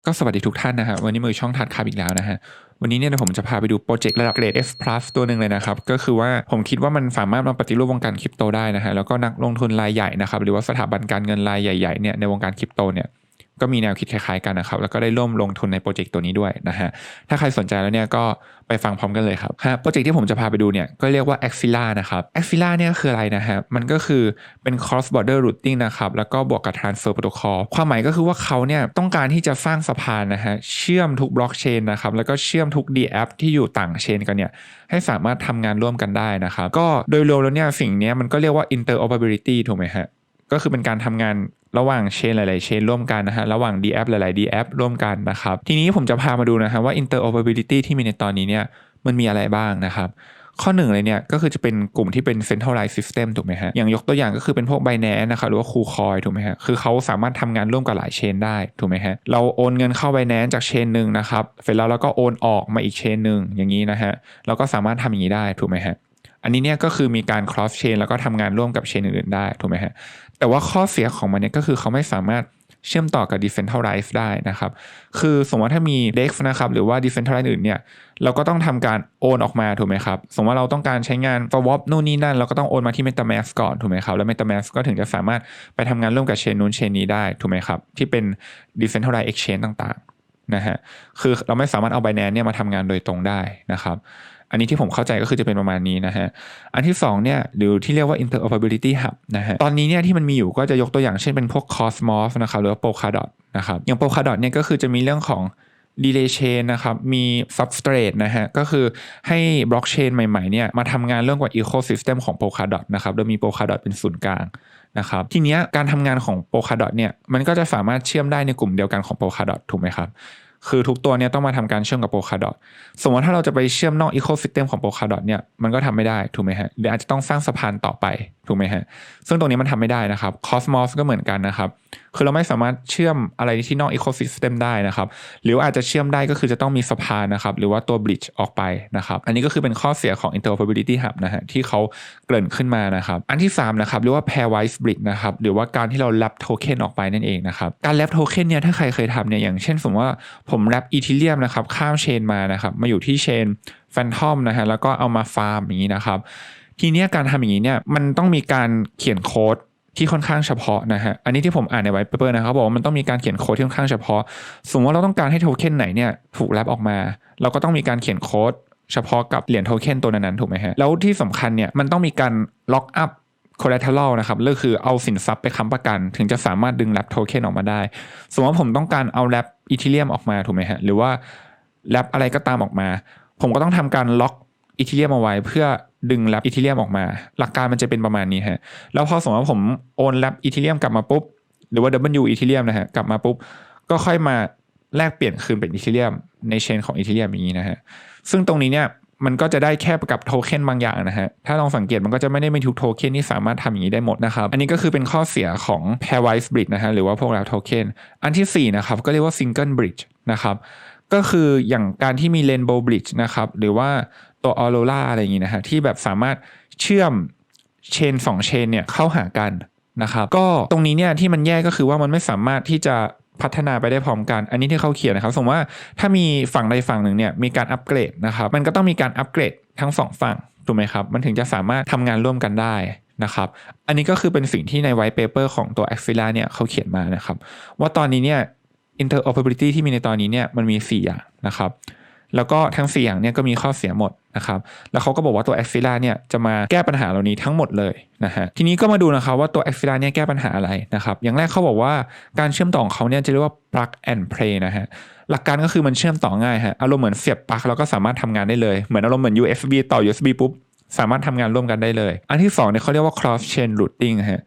ก็สวัสดีทุกท่านนะครับวันนี้มือช่องทัดครับอีกแล้วนะฮะวันนี้เนี่ยผมจะพาไปดูโปรเจกต์ระดับเกรด F+ ตัวหนึ่งเลยนะครับก็คือว่าผมคิดว่ามันสามารถมาปฏิรูปวงการคริปโตได้นะฮะแล้วก็นักลงทุนรายใหญ่นะครับหรือว่าสถาบันการเงินรายใหญ่ๆเนี่ยในวงการคริปโตเนี่ยก็มีแนวคิดคล้ายๆกันนะครับแล้วก็ได้ร่วมลงทุนในโปรเจกต์ตัวนี้ด้วยนะฮะถ้าใครสนใจแล้วเนี่ยก็ไปฟังพร้อมกันเลยครับโปรเจกต์ที่ผมจะพาไปดูเนี่ยก็เรียกว่า Axila นะครับ Axila เนี่ยคืออะไรนะฮะมันก็คือเป็น cross border routing นะครับแล้วก็บวกกับ transfer protocol ความหมายก็คือว่าเขาเนี่ยต้องการที่จะสร้างสะพานนะฮะเชื่อมทุกบล็อกเชนนะครับแล้วก็เชื่อมทุก DApp ที่อยู่ต่างเชนกันเนี่ยให้สามารถทำงานร่วมกันได้นะครับก็โดยรวมแล้วเนี่ยสิ่งนี้มันก็เรียกว่า interoperability ถูกไหมฮะก็คือเป็นการทำงานระหว่างเชนหลายๆเชนร่วมกันนะฮะระหว่าง DApp หลายๆ DApp ร่วมกันนะครับทีนี้ผมจะพามาดูนะฮะว่า interoperability ที่มีในตอนนี้เนี่ยมันมีอะไรบ้างนะครับข้อหนึ่งเลยเนี่ยก็คือจะเป็นกลุ่มที่เป็น centralized system ถูกไหมฮะอย่างยกตัวอย่างก็คือเป็นพวก Binance นะครับหรือว่า KuCoin ถูกไหมฮะคือเขาสามารถทำงานร่วมกับหลายเชนได้ถูกไหมฮะเราโอนเงินเข้า Binance จากเชนหนึ่งนะครับเสร็จแล้วเราก็โอนออกมาอีกเชนหนึ่งอย่างนี้นะฮะเราก็สามารถทำอย่างนี้ได้ถูกไหมฮะอันนี้เนี่ยก็คือมีการ cross chain แล้วก็ทำงานร่วมกับเชนอื่นๆได้ถูกไหมฮะแต่ว่าข้อเสียของมันเนี่ยก็คือเขาไม่สามารถเชื่อมต่อกับ decentralized ได้นะครับคือสมมติว่าถ้ามี DEX นะครับหรือว่า decentralized อื่นเนี่ยเราก็ต้องทำการโอนออกมาถูกไหมครับสมมติว่าเราต้องการใช้งาน swap นู่นนี่นั่นเราก็ต้องโอนมาที่ MetaMask ก่อนถูกไหมครับแล้ว MetaMask ก็ถึงจะสามารถไปทำงานร่วมกับเชนนู้นเชนนี้ได้ถูกไหมครับที่เป็น decentralized exchange ต่างๆนะฮะคือเราไม่สามารถเอา Binance เนี่ยมาทำงานโดยตรงได้นะครับอันนี้ที่ผมเข้าใจก็คือจะเป็นประมาณนี้นะฮะอันที่2เนี่ยหรือที่เรียกว่า interoperability hub นะฮะตอนนี้เนี่ยที่มันมีอยู่ก็จะยกตัวอย่างเช่นเป็นพวก Cosmos นะครับหรือว่า Polkadot นะครับอย่าง Polkadot เนี่ยก็คือจะมีเรื่องของ Relay Chain นะครับมี Substrate นะฮะก็คือให้บล็อกเชนใหม่ๆเนี่ยมาทำงานเรื่องกับ Ecosystem ของ Polkadot นะครับโดยมี Polkadot เป็นศูนย์กลางนะครับทีเนี้ยการทำงานของ Polkadot เนี่ยมันก็จะสามารถเชื่อมได้ในกลุ่มเดียวกันของ Polkadot ถูกไหมครับคือทุกตัวเนี่ยต้องมาทำการเชื่อมกับ Polkadot สมมติถ้าเราจะไปเชื่อมนอก Ecosystem ของ Polkadot เนี่ยมันก็ทำไม่ได้ถูกไหมฮะหรืออาจจะต้องสร้างสะพานต่อไปถูกไหมฮะซึ่งตรงนี้มันทำไม่ได้นะครับ Cosmos ก็เหมือนกันนะครับคือเราไม่สามารถเชื่อมอะไรที่นอก Ecosystem ได้นะครับหรืออาจจะเชื่อมได้ก็คือจะต้องมีสะพานนะครับหรือว่าตัว bridge ออกไปนะครับอันนี้ก็คือเป็นข้อเสียของ interoperability hub นะฮะที่เขาเกริ่นขึ้นมานะครับอันที่3นะครับเรียกว่า pairwise bridge นะครับหรือว่าการที่เรา wrap token ออกไปนั่นเองนะครับการ wrap token เนี่ยถ้าใครเคยทำเนี่ยอย่างเช่นสมมติว่าผม wrap Ethereum นะครับข้ามเชนมานะครับมาอยู่ที่เชน Phantom นะฮะแล้วก็เอามาฟาร์มอย่างนี้นะครับทีเนี้ยการทำอย่างนี้เนี่ยมันต้องมีการเขียนโค้ดที่ค่อนข้างเฉพาะนะฮะอันนี้ที่ผมอ่านในไวท์เปเปอร์นะครับบอกว่ามันต้องมีการเขียนโค้ดที่ค่อนข้างเฉพาะสมมติว่าเราต้องการให้โทเค็นไหนเนี่ยถูกแรปออกมาเราก็ต้องมีการเขียนโค้ดเฉพาะกับเหรียญโทเค็นตัวนั้นๆถูกไหมฮะแล้วที่สำคัญเนี่ยมันต้องมีการล็อกอัพcollateral นะครับก็คือเอาสินทรัพย์ไปค้ำประกันถึงจะสามารถดึงแรปโทเค็นออกมาได้สมมติว่าผมต้องการเอาแรปอีเทเรียมออกมาถูกไหมฮะหรือว่าแรปอะไรก็ตามออกมาผมก็ต้องทำการล็อกอีเทเรียมเอาไว้เพื่อดึงแรปอีเทเรียมออกมาหลักการมันจะเป็นประมาณนี้ฮะแล้วพอสมมติว่าผมโอนแรปอีเทเรียมกลับมาปุ๊บหรือว่า W อีเทเรียมนะฮะกลับมาปุ๊บก็ค่อยมาแลกเปลี่ยนคืนเป็นอีเทเรียมในเชนของอีเทเรียมอย่างนี้นะฮะซึ่งตรงนี้เนี่ยมันก็จะได้แค่กับโทเค็นบางอย่างนะฮะถ้าลองสังเกตมันก็จะไม่ได้มีทุกโทเค็นที่สามารถทำอย่างนี้ได้หมดนะครับอันนี้ก็คือเป็นข้อเสียของ pairwise bridge นะฮะหรือว่าพวกเราโทเค็นอันที่4นะครับก็เรียกว่า single bridge นะครับก็คืออย่างการที่มี rainbow bridge นะครับหรือว่าตัว aurora อะไรอย่างนี้นะฮะที่แบบสามารถเชื่อมเชน2เชนเนี่ยเข้าหากันนะครับก็ตรงนี้เนี่ยที่มันแย่ก็คือว่ามันไม่สามารถที่จะพัฒนาไปได้พร้อมกันอันนี้ที่เขาเขียนนะครับสมมติว่าถ้ามีฝั่งใดฝั่งหนึ่งเนี่ยมีการอัปเกรดนะครับมันก็ต้องมีการอัปเกรดทั้ง2ฝั่งถูกไหมครับมันถึงจะสามารถทำงานร่วมกันได้นะครับอันนี้ก็คือเป็นสิ่งที่ใน white paper ของตัว Axila เนี่ยเขาเขียนมานะครับว่าตอนนี้เนี่ย interoperability ที่มีในตอนนี้เนี่ยมันมี4อย่างนะครับแล้วก็ทั้ง4อย่างเนี่ยก็มีข้อเสียหมดนะครับแล้วเขาก็บอกว่าตัว Axila เนี่ยจะมาแก้ปัญหาเหล่านี้ทั้งหมดเลยนะฮะทีนี้ก็มาดูนะครับว่าตัว Axila เนี่ยแก้ปัญหาอะไรนะครับอย่างแรกเขาบอกว่าการเชื่อมต่อของเขาเนี่ยจะเรียกว่า plug and play นะฮะหลักการก็คือมันเชื่อมต่อง่ายฮะอารมณ์เหมือนเสียบปลั๊กแล้วก็สามารถทำงานได้เลยเหมือนอารมณ์เหมือน USB ต่อ USB ปุ๊บสามารถทำงานร่วมกันได้เลยอันที่2เนี่ยเขาเรียกว่า cross chain routing ฮะ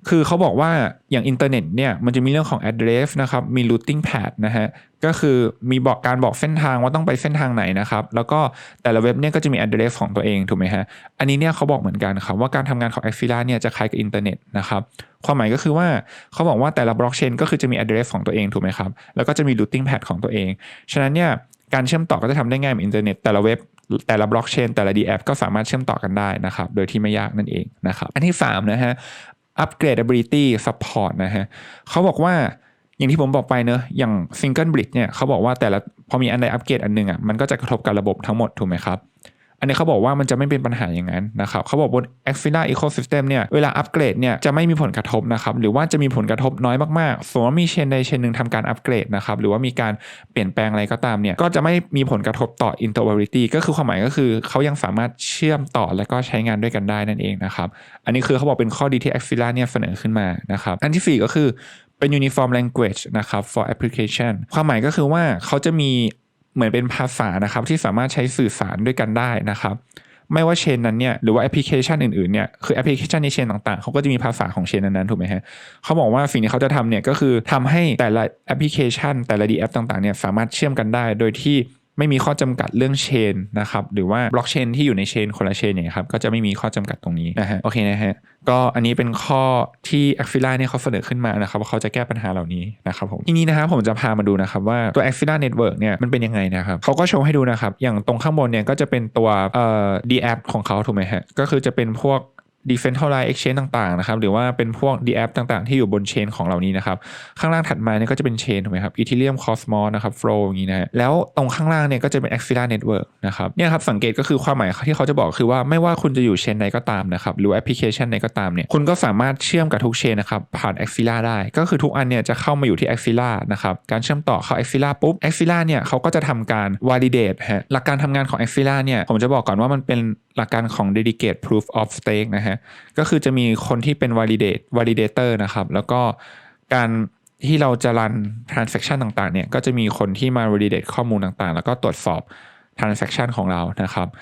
คือเขาบอกว่าอย่างอินเทอร์เน็ตเนี่ยมันจะมีเรื่องของ address นะครับมี routing path นะฮะก็คือมีการบอกเส้นทางว่าต้องไปเส้นทางไหนนะครับแล้วก็แต่ละเว็บเนี่ยก็จะมี address ของตัวเองถูกไหมฮะอันนี้เนี่ยเขาบอกเหมือนกันครับว่าการทำงานของ Axila เนี่ยจะคล้ายกับอินเทอร์เน็ตนะครับความหมายก็คือว่าเขาบอกว่าแต่ละบล็อกเชนก็คือจะมี address ของตัวเองถูกไหมครับแล้วก็จะมี routing path ของตัวเองฉะนั้นเนี่ยการเชื่อมต่อก็จะทำได้ง่ายเหมือนอินเทอร์เน็ตแต่ละเว็บแต่ละบล็อกเชนแต่ละ DApp ก็สามารถเชื่อมต่อกันได้นะครับโดยที่ไม่ยากนั่นเองนะครับอันที่3นะฮะupgradability support นะฮะเขาบอกว่า อย่างที่ผมบอกไปเนอะอย่าง Single Bridge เนี่ยเขาบอกว่าแต่ละพอมีอันใดอัปเกรดอันนึงอ่ะมันก็จะกระทบกับระบบทั้งหมดถูกไหมครับอันนี้เขาบอกว่ามันจะไม่เป็นปัญหาอย่างนั้นนะครับเขาบอกบน Axfina Ecosystem เนี่ยเวลาอัปเกรดเนี่ยจะไม่มีผลกระทบนะครับหรือว่าจะมีผลกระทบน้อยมากๆสมมติว่ามีเชนใดเชนหนึ่งทำการอัปเกรดนะครับหรือว่ามีการเปลี่ยนแปลงอะไรก็ตามเนี่ยก็จะไม่มีผลกระทบต่อ interoperability ก็คือความหมายก็คือเขายังสามารถเชื่อมต่อและก็ใช้งานด้วยกันได้นั่นเองนะครับอันนี้คือเขาบอกเป็นข้อดีที่ Axfina เนี่ยเสนอขึ้นมานะครับอันที่4ก็คือเป็น uniform language นะครับ for application ความหมายก็คือว่าเขาจะมีเหมือนเป็นภาษานะครับที่สามารถใช้สื่อสารด้วยกันได้นะครับไม่ว่าเชนนั้นเนี่ยหรือว่าแอปพลิเคชันอื่นๆเนี่ยคือแอปพลิเคชันในเชนต่างๆเขาก็จะมีภาษาของเชนนั้นๆถูกไหมฮะเขาบอกว่าสิ่งที่เขาจะทำเนี่ยก็คือทำให้แต่ละแอปพลิเคชันแต่ละ DApp ต่างๆเนี่ยสามารถเชื่อมกันได้โดยที่ไม่มีข้อจำกัดเรื่องเชนนะครับหรือว่าบล็อกเชนที่อยู่ในเชนคนละเชนเนี่ยครับก็จะไม่มีข้อจำกัดตรงนี้นะฮะโอเคนะฮะก็อันนี้เป็นข้อที่ Axfina เนี่ยเขาเสนอขึ้นมานะครับว่าเขาจะแก้ปัญหาเหล่านี้นะครับผมทีนี้นะครับผมจะพามาดูนะครับว่าตัว Axfina Network เนี่ยมันเป็นยังไงนะครับเขาก็โชว์ให้ดูนะครับอย่างตรงข้างบนเนี่ยก็จะเป็นตัวDApp ของเขาถูกไหมฮะก็คือจะเป็นพวกDecentralized Exchange ต่างๆนะครับหรือว่าเป็นพวก DApp ต่างๆที่อยู่บนเชนของเหล่านี้นะครับข้างล่างถัดมาเนี่ยก็จะเป็นเชนถูกไหมครับ Ethereum Cosmos นะครับ Flow อย่างนี้นะแล้วตรงข้างล่างเนี่ยก็จะเป็น Axfina Network นะครับเนี่ยครับสังเกตก็คือความหมายที่เขาจะบอกคือว่าไม่ว่าคุณจะอยู่เชนใดก็ตามนะครับหรือแอปพลิเคชันใดก็ตามเนี่ยคุณก็สามารถเชื่อมกับทุกเชนนะครับผ่าน Axfina ได้ก็คือทุกอันเนี่ยจะเข้ามาอยู่ที่ Axfina นะครับการเชื่อมต่อเข้า Axfina ปุ๊บ Axfina เนี่ยเขาก็จะทำการ validate ฮะหลักการทำงานของ Axfina เนี่ยผมจะบอกก่อนว่ามันเป็นหลักการของ dedicate proof of stake นะฮะก็คือจะมีคนที่เป็น validator นะครับแล้วก็การที่เราจะรัน transaction ต่างๆเนี่ยก็จะมีคนที่มา validate ข้อมูลต่างๆแล้วก็ตรวจสอบ transaction ของเรานะครับ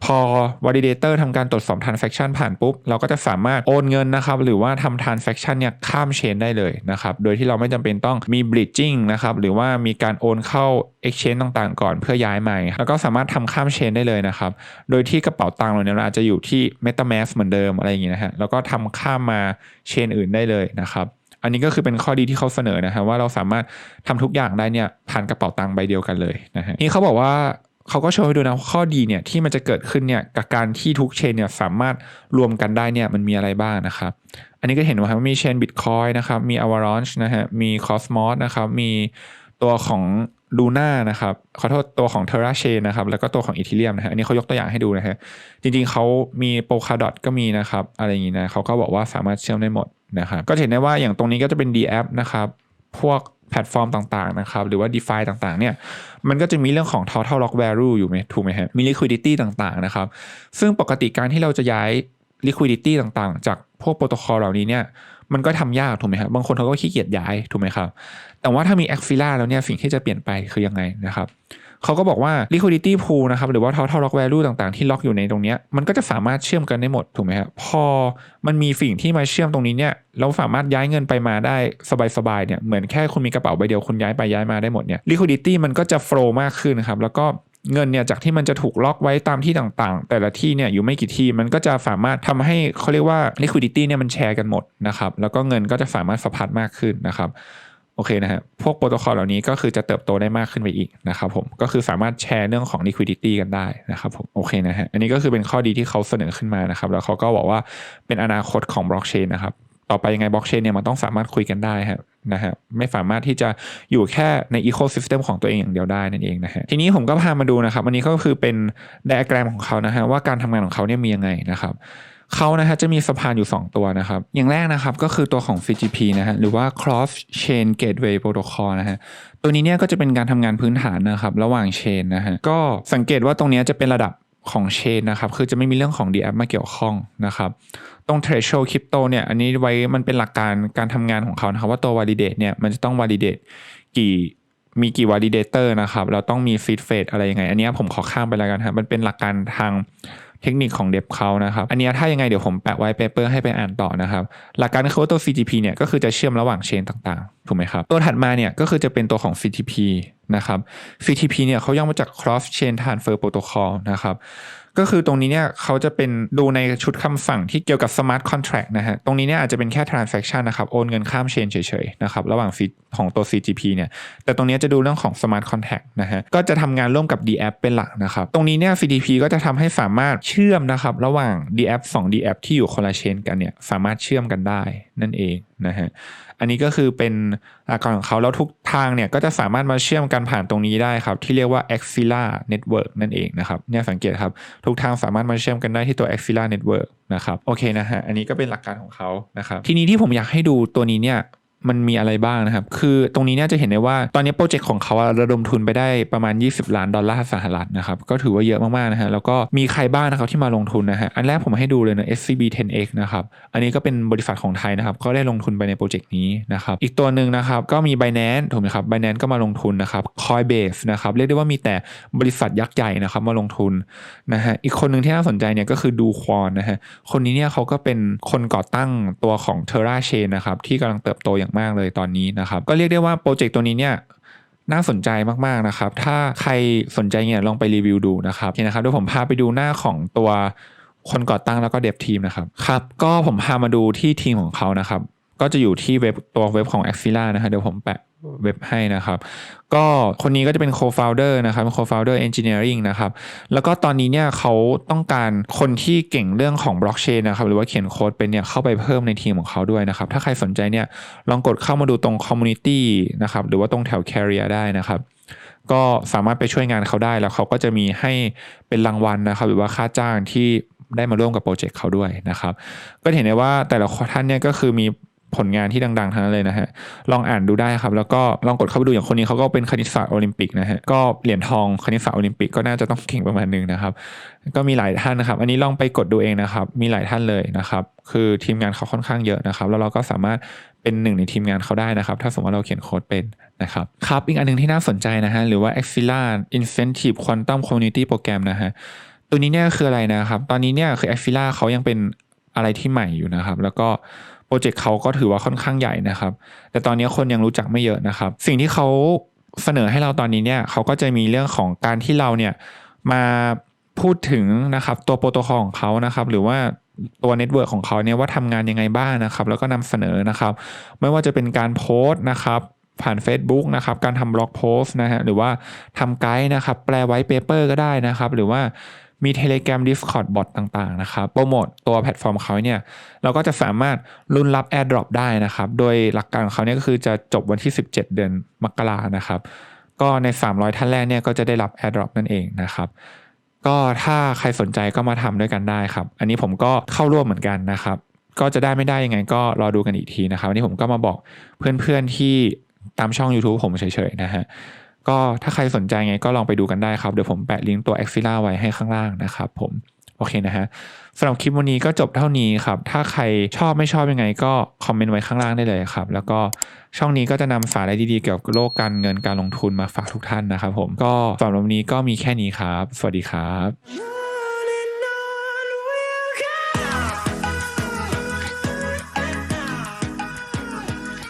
พอ validator ทำการตรวจสอบ transaction ผ่านปุ๊บเราก็จะสามารถโอนเงินนะครับหรือว่าทำ transaction เนี่ยข้ามเชนได้เลยนะครับโดยที่เราไม่จำเป็นต้องมี bridging นะครับหรือว่ามีการโอนเข้า exchange ต่างๆก่อนเพื่อย้ายใหม่แล้วก็สามารถทำข้ามเชนได้เลยนะครับโดยที่กระเป๋าตังค์เราเนี่ยอาจจะอยู่ที่ MetaMask เหมือนเดิมอะไรอย่างงี้นะฮะแล้วก็ทำข้ามมาเชนอื่นได้เลยนะครับอันนี้ก็คือเป็นข้อดีที่เขาเสนอนะฮะว่าเราสามารถทำทุกอย่างได้เนี่ยผ่านกระเป๋าตังค์ใบเดียวกันเลยนะฮะนี่เขาบอกว่าเขาก็โชว์ให้ดูนะข้อดีเนี่ยที่มันจะเกิดขึ้นเนี่ยกับการที่ทุกเชนเนี่ยสามารถรวมกันได้เนี่ยมันมีอะไรบ้างนะครับอันนี้ก็เห็นว่ามีเชน Bitcoin นะครับมี Avalanche นะฮะมี Cosmos นะครับมีตัวของ Luna นะครับขอโทษตัวของ Terra Chain นะครับแล้วก็ตัวของ Ethereum นะฮะอันนี้เขายกตัวอย่างให้ดูนะฮะจริงๆเขามี Polkadot ก็มีนะครับอะไรอย่างนี้นะเขาก็บอกว่าสามารถเชื่อมได้หมดนะครับก็เห็นได้ว่าอย่างตรงนี้ก็จะเป็น DApp นะครับพวกแพลตฟอร์มต่างๆนะครับหรือว่า DeFi ต่างๆเนี่ยมันก็จะมีเรื่องของ Total Lock Value อยู่ไหมถูกไหมฮะมี Liquidity ต่างๆนะครับซึ่งปกติการที่เราจะย้าย Liquidity ต่างๆจากพวกโปรโตคอลเหล่านี้เนี่ยมันก็ทำยากถูกไหมครับบางคนเขาก็ขี้เกียจย้ายถูกไหมครับแต่ว่าถ้ามี Axfina แล้วเนี่ยสิ่งที่จะเปลี่ยนไปคือยังไงนะครับเขาก็บอกว่า liquidity pool นะครับหรือว่า total lock value ต่างๆที่ล็อกอยู่ในตรงนี้มันก็จะสามารถเชื่อมกันได้หมดถูกไหมครับพอมันมีสิ่งที่มาเชื่อมตรงนี้เนี่ยเราสามารถย้ายเงินไปมาได้สบายๆเนี่ยเหมือนแค่คุณมีกระเป๋าใบเดียวคุณย้ายไปย้ายมาได้หมดเนี่ย liquidity มันก็จะ flow มากขึ้นนะครับแล้วก็เงินเนี่ยจากที่มันจะถูกล็อกไว้ตามที่ต่างๆแต่ละที่เนี่ยอยู่ไม่กี่ที่มันก็จะสามารถทำให้เขาเรียกว่า liquidity เนี่ยมันแชร์กันหมดนะครับแล้วก็เงินก็จะสามารถสะพัดมากขึ้นนะครับโอเคนะฮะพวกโปรโตคอลเหล่านี้ก็คือจะเติบโตได้มากขึ้นไปอีกนะครับผมก็คือสามารถแชร์เรื่องของ liquidity กันได้นะครับผมโอเคนะฮะอันนี้ก็คือเป็นข้อดีที่เขาเสนอขึ้นมานะครับแล้วเขาก็บอกว่าเป็นอนาคตของบล็อกเชนนะครับต่อไปยังไงบล็อกเชนเนี่ยมันต้องสามารถคุยกันได้นะฮะไม่สามารถที่จะอยู่แค่ในอีโคซิสเต็มของตัวเองอย่างเดียวได้นั่นเองนะฮะทีนี้ผมก็พามาดูนะครับอันนี้ก็คือเป็นไดอะแกรมของเขานะฮะว่าการทำงานของเขาเนี่ยมียังไงนะครับเขานะฮะจะมีสะพานอยู่2ตัวนะครับอย่างแรกนะครับก็คือตัวของ CGP นะฮะหรือว่า Cross Chain Gateway Protocol นะฮะตัวนี้เนี่ยก็จะเป็นการทำงานพื้นฐานนะครับระหว่างเชนนะฮะก็สังเกตว่าตรงนี้จะเป็นระดับของเชนนะครับคือจะไม่มีเรื่องของ DApp มาเกี่ยวข้องนะครับตรง Threshold Crypto เนี่ยอันนี้ไว้มันเป็นหลักการทำงานของเขานะครับว่าตัว Validate เนี่ยมันจะต้อง Validate มีกี่ Validator นะครับเราต้องมี Seed Phrase อะไรยังไงอันนี้ผมขอข้ามไปแล้วกันครับมันเป็นหลักการทางเทคนิคของเดฟเขานะครับอันนี้ถ้ายังไงเดี๋ยวผมแปะไว้เปเปอร์ให้ไปอ่านต่อนะครับหลักการคือว่าตัว CGP เนี่ยก็คือจะเชื่อมระหว่างเชนต่างๆถูกไหมครับตัวถัดมาเนี่ยก็คือจะเป็นตัวของ CTP นะครับ CTP เนี่ยเขาย่อมาจาก Cross Chain Transfer Protocol นะครับก็คือตรงนี้เนี่ยเขาจะเป็นดูในชุดคำสั่งที่เกี่ยวกับ Smart Contract นะฮะตรงนี้เนี่ยอาจจะเป็นแค่ Transaction นะครับโอนเงินข้ามเชนเฉยๆนะครับระหว่างของตัว CGP เนี่ยแต่ตรงนี้จะดูเรื่องของ Smart Contract นะฮะก็จะทำงานร่วมกับ DApp เป็นหลักนะครับตรงนี้เนี่ย CTP ก็จะทำให้สามารถเชื่อมนะครับระหว่าง DApp 2 DApp ที่อยู่คนละเชนกันเนี่ยสามารถเชื่อมกันได้นั่นเองนะฮะ อันนี้ก็คือเป็นหลักการของเขาแล้วทุกทางเนี่ยก็จะสามารถมาเชื่อมกันผ่านตรงนี้ได้ครับที่เรียกว่า Axilla Network นั่นเองนะครับเนี่ยสังเกตครับทุกทางสามารถมาเชื่อมกันได้ที่ตัว Axilla Network นะครับโอเคนะฮะอันนี้ก็เป็นหลักการของเขานะครับทีนี้ที่ผมอยากให้ดูตัวนี้เนี่ยมันมีอะไรบ้างนะครับคือตรงนี้เนี่ยจะเห็นได้ว่าตอนนี้โปรเจกต์ของเขาระดมทุนไปได้ประมาณ$20 ล้านนะครับก็ถือว่าเยอะมากๆนะฮะแล้วก็มีใครบ้างนะครับที่มาลงทุนนะฮะอันแรกผมให้ดูเลยนะ SCB 10X นะครับอันนี้ก็เป็นบริษัทของไทยนะครับก็ได้ลงทุนไปในโปรเจกต์นี้นะครับอีกตัวหนึ่งนะครับก็มี Binance ถูกไหมครับ Binance ก็มาลงทุนนะครับ Coinbase นะครับเรียกได้ว่ามีแต่บริษัทยักษ์ใหญ่นะครับมาลงทุนนะฮะอีกคนหนึ่งที่น่าสนใจเนี่ยก็คือดูควอนนะฮะคนนี้เนี่ยเขาก็เป็นคนก่อตั้งตัวของ Terra Chain นะครับที่กำลังเติบโตอย่างมากเลยตอนนี้นะครับก็เรียกได้ว่าโปรเจกต์ตัวนี้เนี่ยน่าสนใจมากๆนะครับถ้าใครสนใจเนี่ยลองไปรีวิวดูนะครับโอเคนะครับเดี๋ยวผมพาไปดูหน้าของตัวคนก่อตั้งแล้วก็เดฟทีมนะครับครับก็ผมพามาดูที่ทีมของเขานะครับก็จะอยู่ที่ตัวเว็บของ Axilla นะครับเดี๋ยวผมแปะเว็บให้นะครับก็คนนี้ก็จะเป็น co-founder นะครับ co-founder engineering นะครับแล้วก็ตอนนี้เนี่ยเขาต้องการคนที่เก่งเรื่องของ blockchain นะครับหรือว่าเขียนโค้ดเป็นเนี่ยเข้าไปเพิ่มในทีมของเขาด้วยนะครับถ้าใครสนใจเนี่ยลองกดเข้ามาดูตรง community นะครับหรือว่าตรงแถว career ได้นะครับก็สามารถไปช่วยงานเขาได้แล้วเขาก็จะมีให้เป็นรางวัลนะครับหรือว่าค่าจ้างที่ได้มาร่วมกับโปรเจกต์เขาด้วยนะครับก็เห็นได้ว่าแต่ละท่านเนี่ยก็คือมีผลงานที่ดังๆทั้งนั้นเลยนะฮะลองอ่านดูได้ครับแล้วก็ลองกดเข้าไปดูอย่างคนนี้เขาก็เป็นคณิตศาสตร์โอลิมปิกนะฮะก็เหรียญทองคณิตศาสตร์โอลิมปิกก็น่าจะต้องเก่งประมาณนึงนะครับก็มีหลายท่านนะครับอันนี้ลองไปกดดูเองนะครับมีหลายท่านเลยนะครับคือทีมงานเขาค่อนข้างเยอะนะครับแล้วเราก็สามารถเป็นหนึ่งในทีมงานเขาได้นะครับถ้าสมมติว่าเราเขียนโค้ดเป็นนะครับครับอีกอันนึงที่น่าสนใจนะฮะหรือว่า Axilla Incentive Quantum Community Program นะฮะตัวนี้เนี่ยคืออะไรนะครับตอนนี้เนี่ยคือ Axilla เขายังเป็นอะไรที่ใหม่อยู่นะครับแล้วก็โปรเจกต์เขาก็ถือว่าค่อนข้างใหญ่นะครับแต่ตอนนี้คนยังรู้จักไม่เยอะนะครับสิ่งที่เขาเสนอให้เราตอนนี้เนี่ยเขาก็จะมีเรื่องของการที่เราเนี่ยมาพูดถึงนะครับตัวโปรโตคอลของเขานะครับหรือว่าตัวเน็ตเวิร์กของเขาเนี่ยว่าทำงานยังไงบ้างนะครับแล้วก็นำเสนอนะครับไม่ว่าจะเป็นการโพสต์นะครับผ่าน Facebook นะครับการทำบล็อกโพสต์นะฮะหรือว่าทำไกด์นะครับแปลไว้เปเปอร์ก็ได้นะครับหรือว่ามี Telegram Discord Bot ต่างๆนะครับโปรโมทตัวแพลตฟอร์มเขาเนี่ยเราก็จะสามารถลุ้นรับ Airdrop ได้นะครับโดยหลักการของเขาเนี่ยก็คือจะจบวันที่17เดือนมกรานะครับก็ใน300ท่านแรกเนี่ยก็จะได้รับ Airdrop นั่นเองนะครับก็ถ้าใครสนใจก็มาทำด้วยกันได้ครับอันนี้ผมก็เข้าร่วมเหมือนกันนะครับก็จะได้ไม่ได้ยังไงก็รอดูกันอีกทีนะครับวันนี้ผมก็มาบอกเพื่อนๆที่ตามช่อง YouTube ผมเฉยๆนะฮะก็ถ้าใครสนใจไงก็ลองไปดูกันได้ครับเดี๋ยวผมแปะลิงก์ตัว Axilla ไว้ให้ข้างล่างนะครับผมโอเคนะฮะสำหรับคลิปวันนี้ก็จบเท่านี้ครับถ้าใครชอบไม่ชอบยังไงก็คอมเมนต์ไว้ข้างล่างได้เลยครับแล้วก็ช่องนี้ก็จะนำสาระดีๆเกี่ยวกับโลกการเงินการลงทุนมาฝากทุกท่านนะครับผมก็สำหรับวันนี้ก็มีแค่นี้ครับสวัสดีครับ